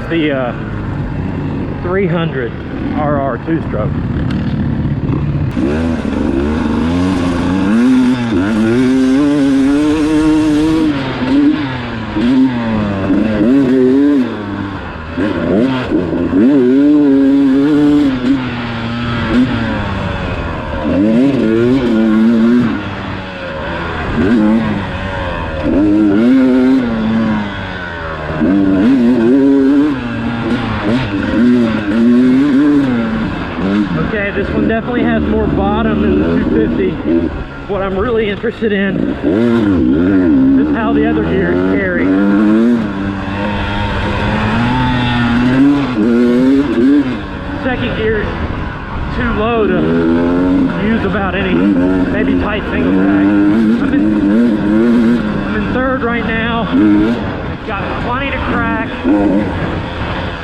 That's the 300 RR 2-stroke. Okay, this one definitely has more bottom than the 250. What I'm really interested in is how the other gears carry. Second gear is too low to use about any, maybe tight single tag. I'm in third right now. Got plenty to crack.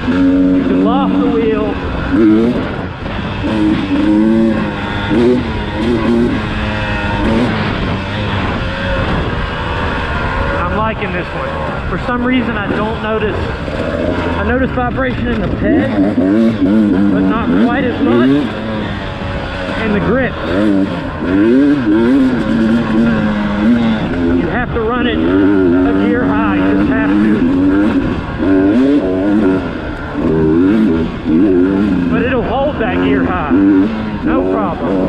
You can loft the wheel. I'm liking this one. For some reason I don't notice, I notice vibration in the peg, but not quite as much in the grip. You have to run it a gear high, you just have to. But it'll hold that gear high, no problem.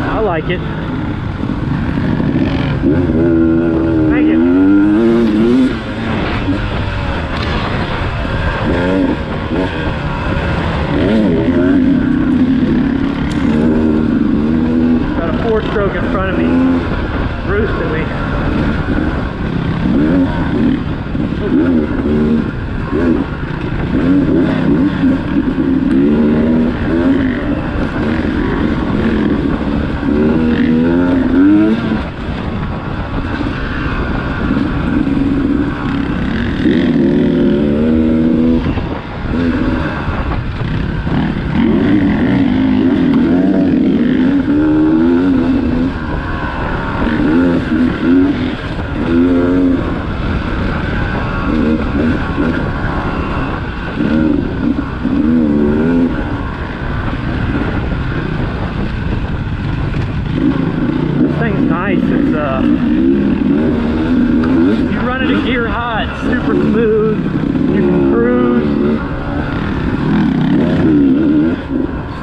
I like it. Thank you. Got a 4-stroke in front of me, roosting me. Nice. It's you run it at gear high, it's super smooth. You can cruise.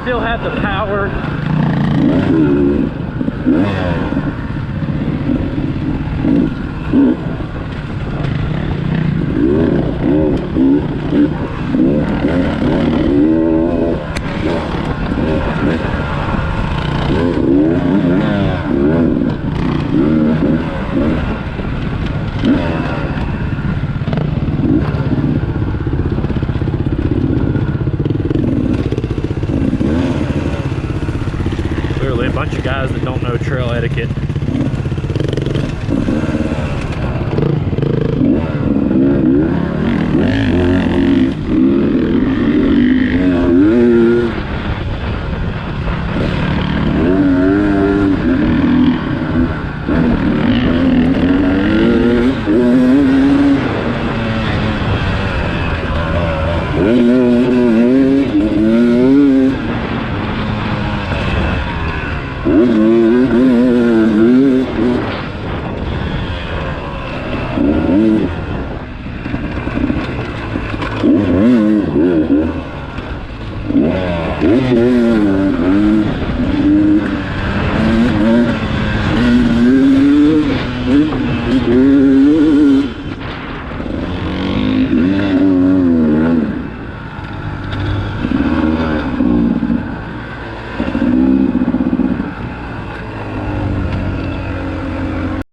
Still have the power. Clearly a bunch of guys that don't know trail etiquette.